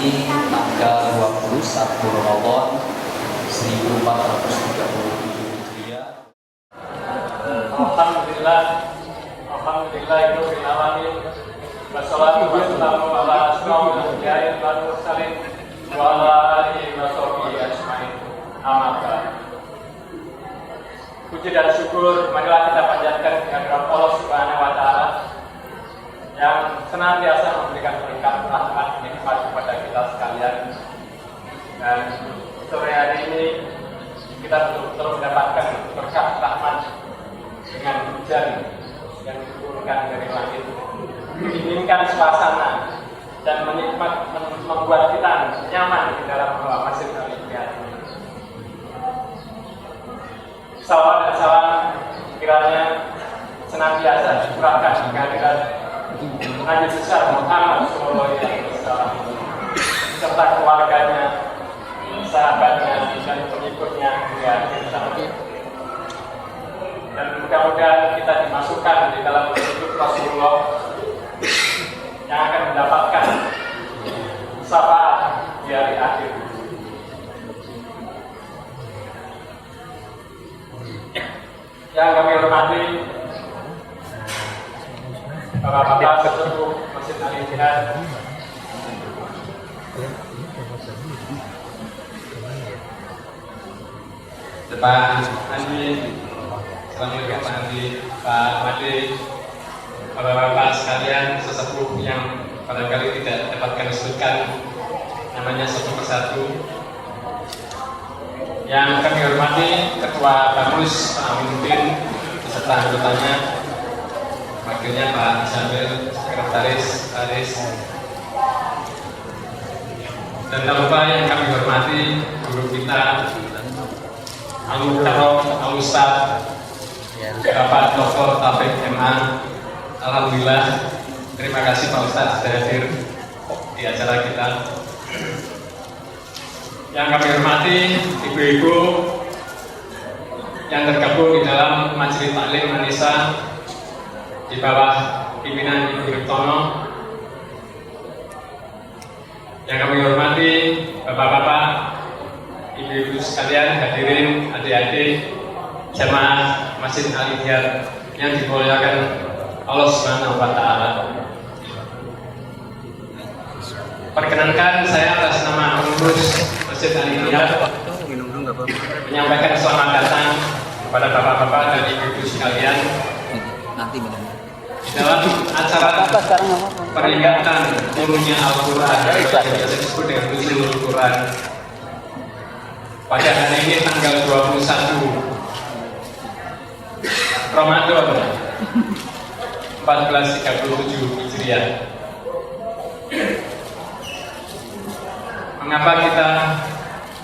ini tanggal 21 Ramadan 1437 Hijriah. Alhamdulillah itu alamin. Wassalatu wassalamu ala asyrofil anbiya'i wal mursalin wa ala alihi wa sahbihi ajmain. Amma ba'd. Puji dan syukur marilah kita panjatkan kehadirat Allah Subhanahu wa taala yang senantiasa memberikan berkat rahmat nikmat kepada kita sekalian. Dan sore hari ini kita betul-betul mendapatkan berkat rahmat dengan hujan yang diturunkan dari langit, menginginkan suasana dan membuat kita nyaman di dalam Masjid Al-Ihtiyat. Salawat dan salam kiranya senantiasa dicurahkan kehadirat Nabi besar Muhammad SAW serta keluarganya, sahabatnya dan pengikutnya hingga akhir zaman. Dan mudah-mudahan kita dimasukkan di dalam hidup Rasulullah yang akan mendapatkan syafaat di hari akhir. Yang kami hormati Bapak-bapak sesepuh Masjid Al-Ihtiyat, Pak Andi, Assalamualaikum Pak Andi, Pak Made, Bapak-bapak sekalian sesepuh yang barangkali tidak dapat kami sebutkan namanya satu persatu. Yang kami hormati Ketua Bamus Pak Aminuddin beserta anggotanya, wakilnya Pak Jamil, Sekretaris Aris, dan tak lupa yang kami hormati guru kita Al-Mukarram Al-Ustaz Bapak Dr. Taufik MA. Alhamdulillah, terima kasih Pak Ustaz sudah hadir di acara kita. Yang kami hormati ibu-ibu yang tergabung di dalam Majelis Taklim Anissa di bawah pimpinan Ibu Riptono. Yang kami hormati bapak-bapak, ibu-ibu sekalian, hadirin, adik-adik jamaah Masjid Al-Ihtiyat yang dimuliakan Allah Subhanahu wa taala. Perkenankan saya atas nama pengurus Masjid Al-Ihtiyat menyampaikan selamat datang kepada bapak-bapak dan ibu-ibu sekalian dalam acara peringatan turunnya Al-Quran yang disebut dengan Nuzulul Al-Quran pada hari ini tanggal 21 Ramadan 1437 Hijriah. Mengapa kita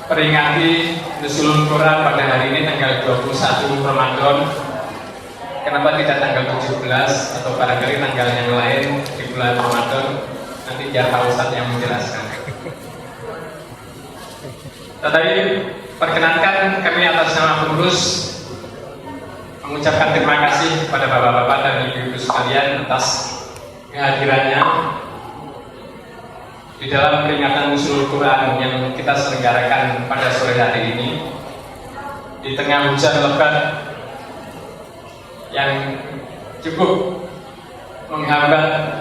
peringati Nuzulul Quran pada hari ini tanggal 21 Ramadan? Kenapa tidak tanggal 17 atau barangkali tanggal yang lain di bulan Ramadan? Nanti biar Pak Ustadz yang menjelaskan. Tetapi perkenankan kami atas nama pengurus mengucapkan terima kasih kepada bapak-bapak dan ibu-ibu sekalian atas kehadirannya di dalam peringatan Nuzulul Quran yang kita selenggarakan pada sore hari ini di tengah hujan lebat yang cukup menghambat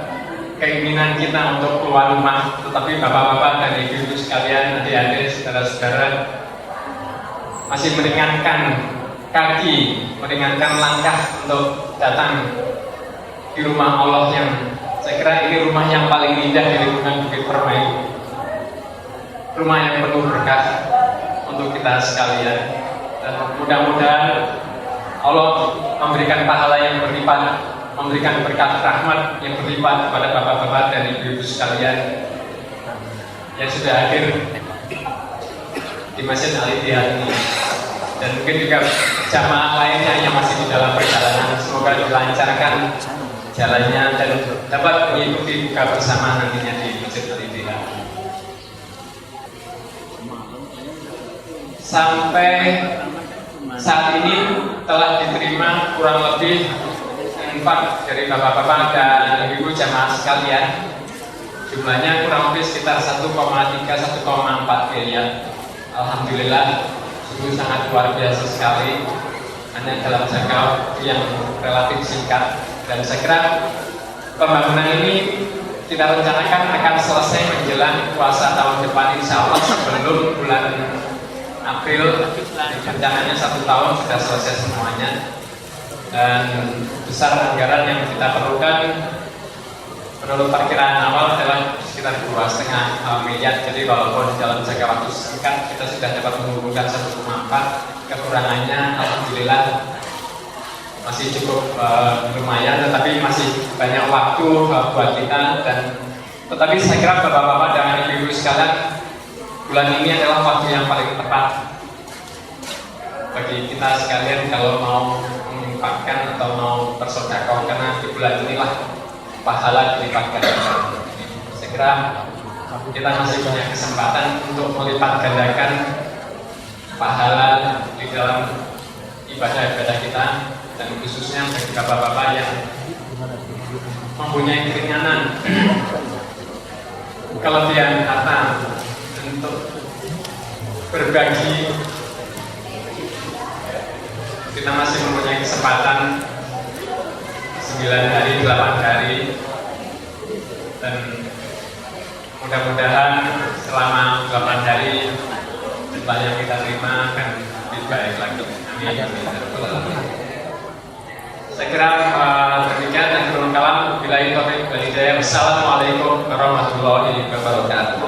keinginan kita untuk keluar rumah, tetapi bapak-bapak dan ibu-ibu sekalian, adik-adik, saudara-saudara masih meringankan kaki, meringankan langkah untuk datang di rumah Allah yang saya kira ini rumah yang paling indah di lingkungan Bukit Permai, rumah yang penuh berkah untuk kita sekalian. Dan mudah-mudahan Allah memberikan pahala yang berlipat, memberikan berkat rahmat yang berlipat kepada bapak-bapak dan ibu-ibu sekalian yang sudah hadir di Masjid Al-Ihtiyat ini, dan mungkin juga jamaah lainnya yang masih di dalam perjalanan. Semoga dilancarkan jalannya dan dapat mengikuti buka bersama nantinya di Masjid Al-Ihtiyat. Sampai saat ini telah diterima kurang lebih 4 dari bapak-bapak dan ibu jamaah sekalian Jumlahnya kurang lebih sekitar 1,3-1,4 miliar. Alhamdulillah, sungguh sangat luar biasa sekali. Hanya dalam jangka waktu yang relatif singkat. Dan saya kira pembangunan ini kita rencanakan akan selesai menjelang puasa tahun depan, insya Allah sebelum bulan April. Rencananya 1 tahun sudah selesai semuanya. Dan besar anggaran yang kita perlukan menurut perkiraan awal adalah sekitar 2,5 miliar. Jadi walaupun dalam jangka waktu singkat kita sudah dapat mengumpulkan 1,4, kekurangannya alhamdulillah masih cukup lumayan, tetapi masih banyak waktu buat kita. Dan tetapi saya kira bapak-bapak dan ibu-ibu sekalian, bulan ini adalah waktu yang paling tepat bagi kita sekalian kalau mau menginfakkan atau mau bersedekah, karena di bulan inilah pahala dilipat gandakan. Saya kira kita masih punya kesempatan untuk melipat gandakan pahala di dalam ibadah-ibadah kita, dan khususnya bagi bapak-bapak yang mempunyai keringanan kelebihan harta untuk berbagi. Kita masih mempunyai kesempatan 9 hari, 8 hari, dan mudah-mudahan selama 8 hari jumlah yang kita terima akan lebih baik lagi. Amin. Saya kira demikian dan kurang kalam. Billahi taufiq wal hidayah. Wassalamualaikum warahmatullahi wabarakatuh.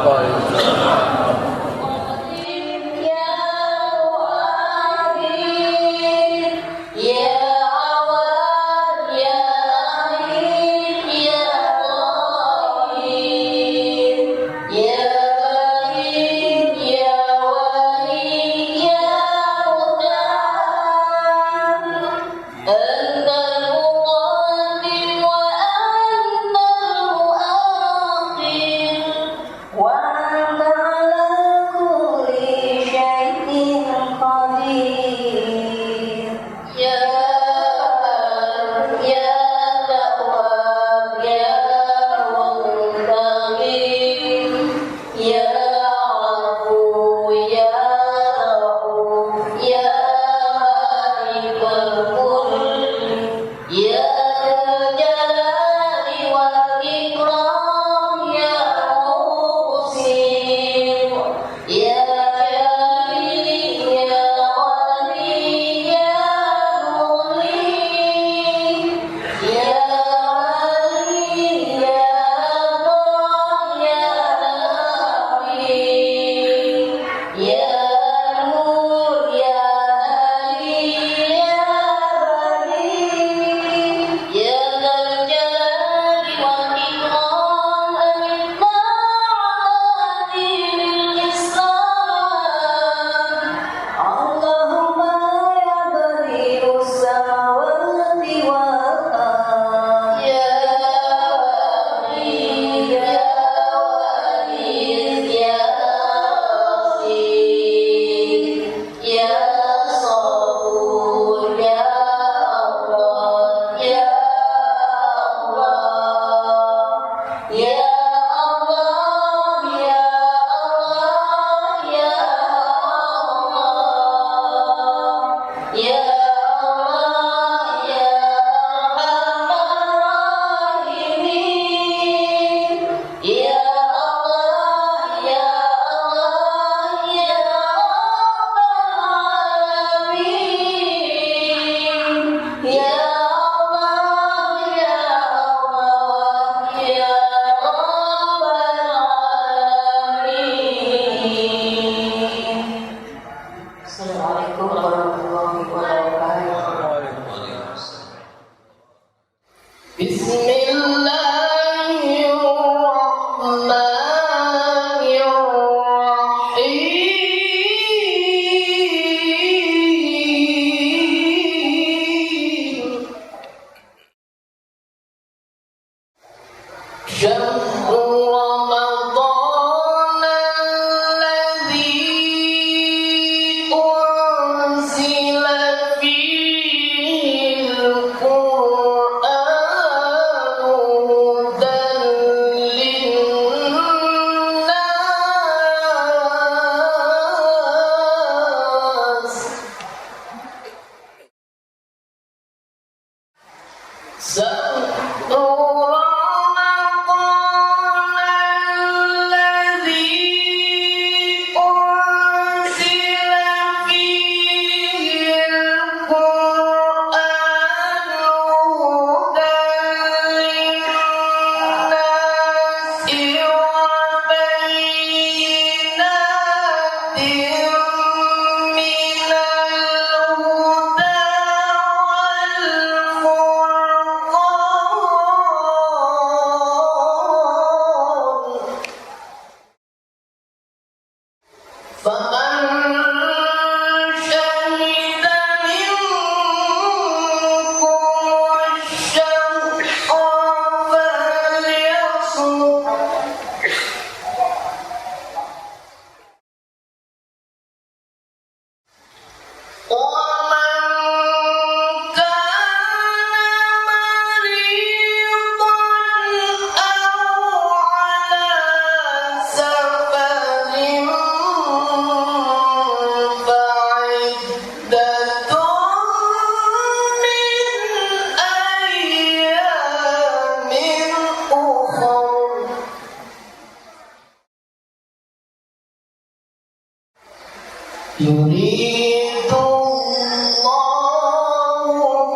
يريد الله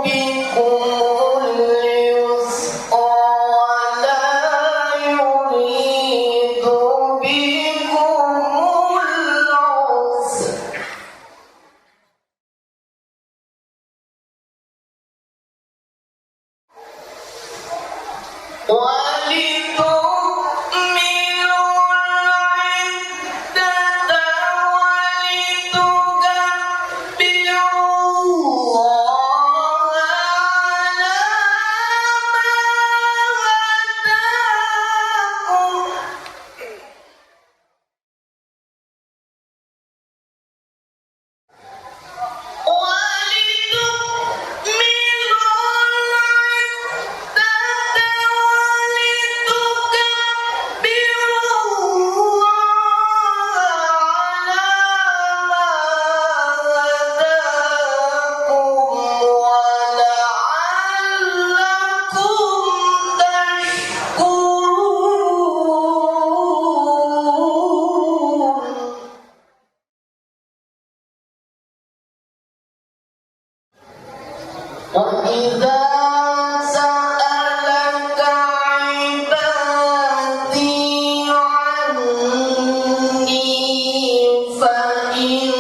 بكم اليسر ولا يريد بكم العسر وإذا سألك عبادي عني فإني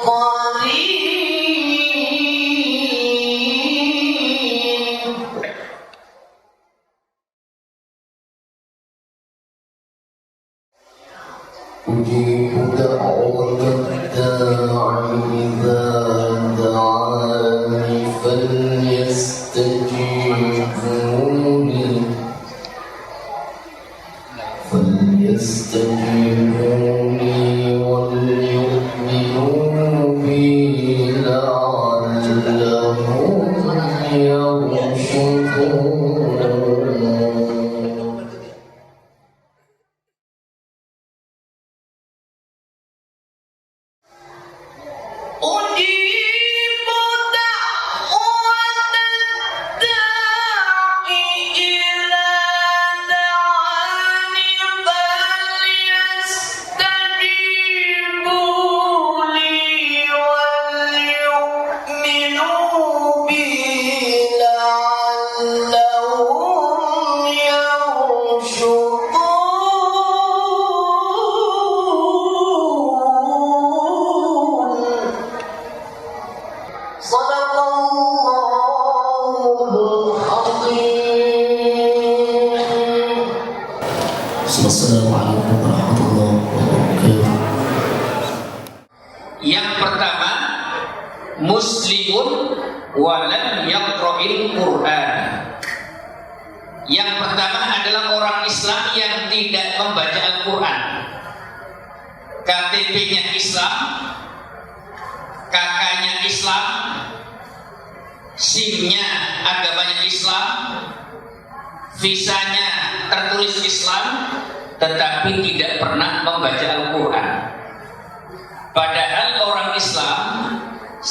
قريب أجيب دعوة الداعي إذا دعاني فليستجيبوني وليؤمنوا بي لعلهم يرشدون أجيب دعوة الداعي إذا دعاني فليستجيبوا لي وليؤمنوا بي لعلهم يرشدون صدق الله العظيم. السلام عليكم ورحمة الله وبركاته. Yang pertama, muslimun walam yaqra'il Qur'an. Yang pertama adalah orang Islam yang tidak membaca Al-Quran. KTP-nya Islam, kakaknya Islam, SIM-nya agamanya Islam, visanya tertulis Islam, tetapi tidak pernah membaca Al-Quran. Padahal orang Islam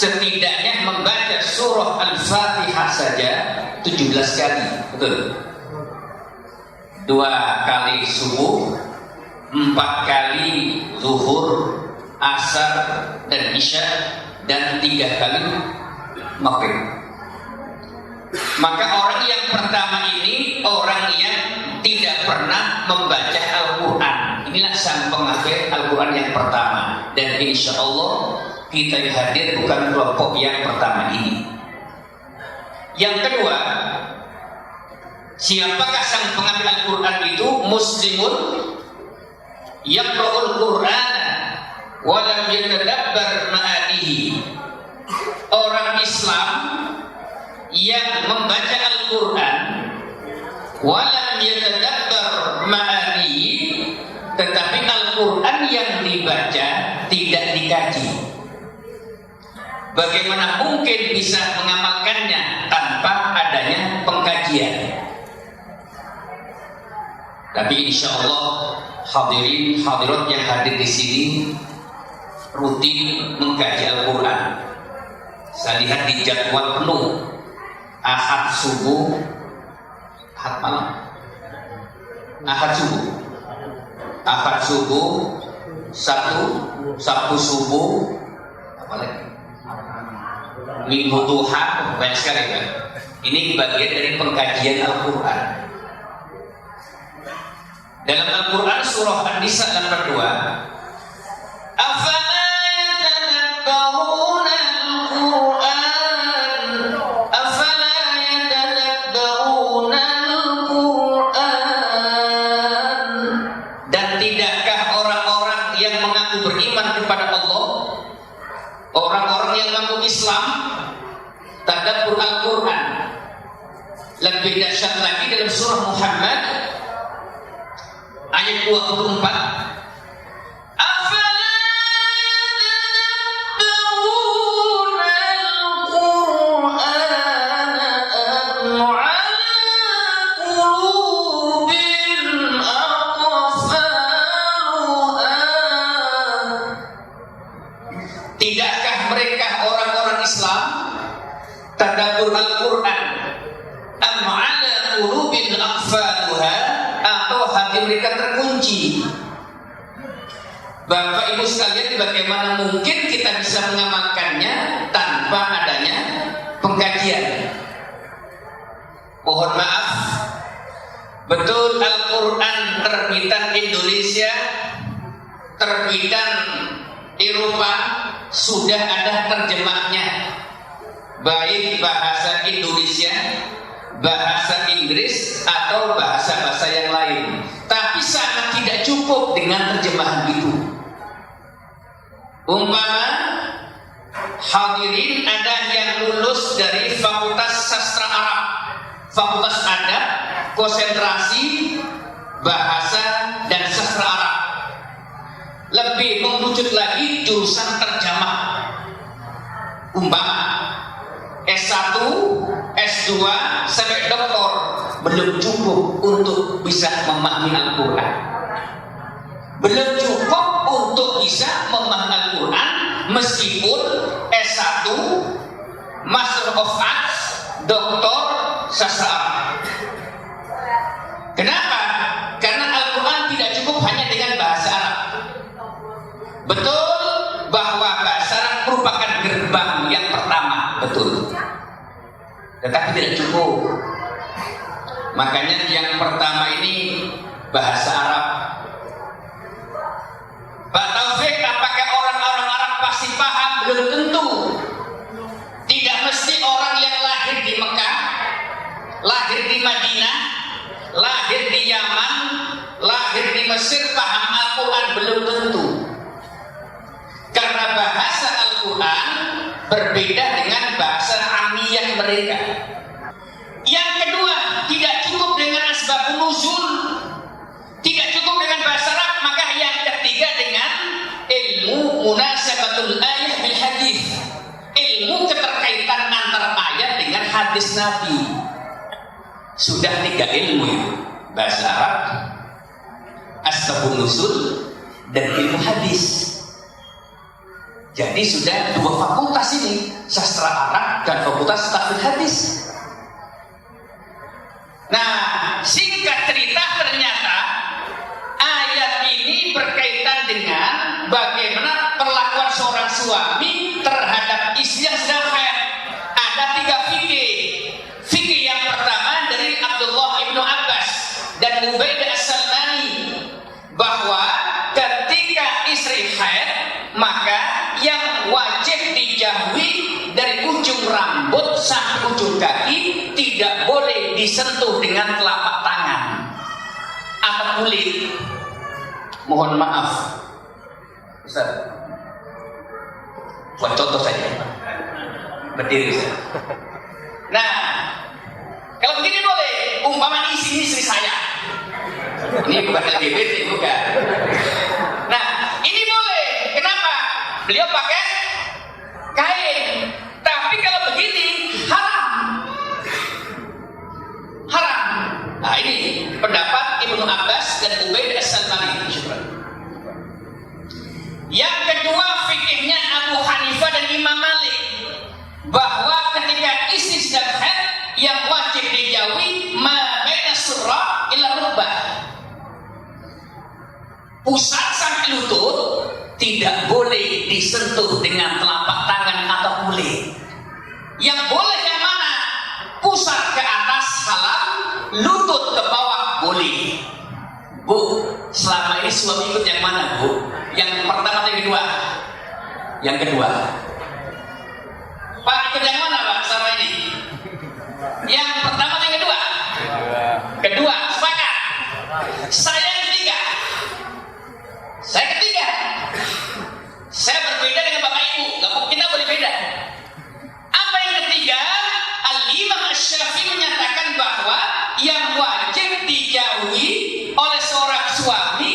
setidaknya membaca surah Al-Fatihah saja 17 kali, betul? 2 kali subuh, 4 kali zuhur, asar dan isya, dan 3 kali maghrib. Maka orang yang pertama ini orang yang tidak pernah membaca Al-Quran. Inilah sang penghafal Al-Quran yang pertama. Dan insya Allah kita yang hadir bukan kelompok yang pertama ini. Yang kedua, siapakah sang penghafal Al-Quran itu? Muslimun yaqra'ul Qur'an wa lam yatadabbar ma'anihi. Orang Islam yang membaca Al-Quran walam yatadabbar ma'anihi, tetapi Al-Quran yang dibaca tidak dikaji. Bagaimana mungkin bisa mengamalkannya tanpa adanya pengkajian? Tapi insya Allah hadirin hadirat yang hadir di sini rutin mengkaji Al-Quran. Saya lihat di jadwal penuh. Ahad subuh, Ahad malam, Ahad subuh, Sabtu subuh, apa lagi? Minggu duha, banyak sekali kan? Ini bagian dari pengkajian Al-Quran. Dalam Al-Quran surah An-Nisa nomor 2, afala yatadabbaruna Al-Quran, afala yatadabbaruna Al-Quran. Dan tidakkah orang-orang yang mengaku beriman kepada Allah, orang-orang yang mengaku Islam, tadabbur Al-Quran? Lebih dahsyat lagi dalam surah Muhammad ayat 24, afala yatadabbaruna Al-Quran am ala qulubin aqfaluha. Tidakkah mereka orang-orang Islam tadabbur Al-Quran am ala qulubin aqfaluha, atau hati mereka terkunci? Bapak Ibu sekalian, bagaimana mungkin kita bisa mengamalkannya tanpa adanya pengkajian? Mohon maaf, betul Al-Quran terbitan Indonesia, terbitan Eropa sudah ada terjemahnya, baik bahasa Indonesia, bahasa Inggris atau bahasa-bahasa yang lain. Tapi sangat tidak cukup dengan terjemahan itu. Umpama hadirin ada yang lulus dari Fakultas Sastra Arab, Fakultas Adab, konsentrasi Bahasa dan Sastra Arab. Lebih mengerucut lagi jurusan terjemah. Umpama S1, S2 sampai doktor belum cukup untuk bisa memahami Al-Quran. Belum cukup untuk bisa memahami Al-Quran meskipun S1, Master of Arts, doktor sastra Arab. Kenapa? Karena Al-Quran tidak cukup hanya dengan bahasa Arab. Betul bahwa bahasa Arab merupakan gerbang yang pertama, betul. Tetapi tidak cukup. Makanya yang pertama ini bahasa Arab. Pak Taufik, apakah orang-orang Arab pasti paham? Belum tentu. Tidak mesti orang yang lahir di Mekah, lahir di Madinah, lahir di Yaman, lahir di Mesir paham Al-Quran, belum tentu. Karena bahasa Al-Quran berbeda dengan bahasa amiyah mereka. Yang kedua, tidak cukup dengan asbabun nuzul, tidak cukup dengan bahasa Arab, maka yang ketiga dengan ilmu munasabatul ayat bil hadis, ilmu keterkaitan antara ayat dengan hadis Nabi. Sudah 3 ilmu itu: bahasa Arab, asbabun nuzul, dan ilmu hadis. Jadi sudah 2 fakultas ini, sastra Arab dan fakultas takrij hadis. Nah, singkat cerita ternyata ayat ini berkaitan dengan bagaimana perlakuan seorang suami terhadap istri yang sedang haid. Ada 3 fikih. Fikih yang pertama dari Abdullah ibnu Abbas dan Ubaidah as-Salmani, bahwa ketika istri haid maka yang wajib dijauhi dari ujung rambut sampai ujung kaki tidak boleh disentuh dengan telapak tangan atau kulit. Mohon maaf, Ustaz, buat contoh saja, berdiri Ustaz. Nah, kalau begini boleh, umpama istri saya, ini bukan LGBT, bukan. Nah, ini boleh. Kenapa? Beliau pakai kain. Tapi kalau begini haram. Haram. Nah, ini pendapat Ibnu Abbas dan Ubaidah as-Salmani. Yang kedua fikihnya Abu Hanifah dan Imam Malik, bahwa ketika istri sedang haid yang wajib dijauhi ma baina surra ila rukbah, pusat sampai lutut tidak boleh disentuh dengan telapak tangan atau kulit. Yang boleh yang mana? Pusat ke atas halal, lutut ke bawah boleh. Bu, selama ini suami ikut yang mana, Bu? Yang pertama atau yang kedua? Yang kedua. Pak, ikut yang mana, Pak, selama ini? Yang pertama atau yang kedua? Kedua, sepakat. Saya yang ketiga. Saya ketiga. Saya berbeda dengan Bapak Ibu. Kita boleh beda. Apa yang ketiga? Al-Imam Asy-Syafi'i menyatakan bahwa yang wajib dijauhi oleh seorang suami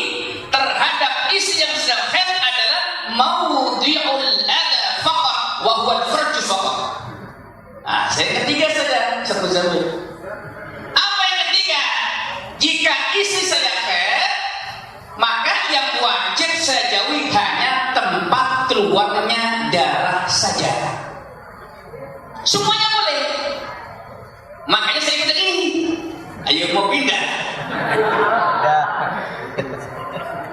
terhadap istri yang sedang haid adalah maudhi'ul adha faqat wa huwa al-farj faqat. Nah, saya ketiga saja sebut-sebut. Apa yang ketiga? Jika istri saya haid, maka yang wajib saya jauhi hanya tempat keluarnya darah saja. Semuanya boleh. Makanya saya kata ini, ayo mau pindah.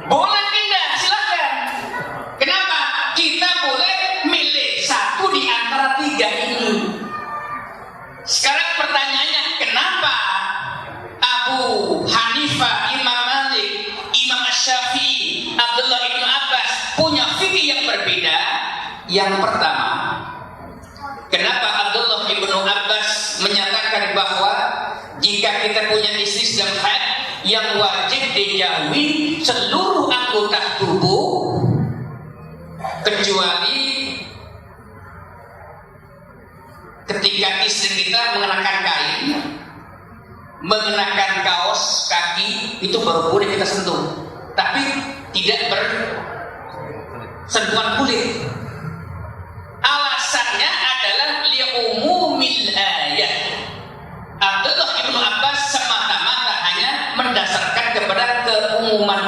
Boleh pindah, silakan. Kenapa? Kita boleh milih satu di antara 3 ini. Sekarang pertanyaannya, kenapa Abu Hanifah, Imam Malik, Imam Asy-Syafi'i, Abdullah ibnu Abbas punya fikih yang berbeda? Yang pertama, kenapa Abdullah ibnu Abbas menyatakan bahwa jika kita punya istri sedang haid, yang wajib dijauhi seluruh anggota tubuh kecuali ketika istri kita mengenakan kain, mengenakan kaos kaki, itu baru boleh kita sentuh, tapi tidak bersentuhan kulit. Alasannya adalah li'umumil ayat. Abdullah ibnu Abbas semata-mata hanya mendasarkan kepada keumuman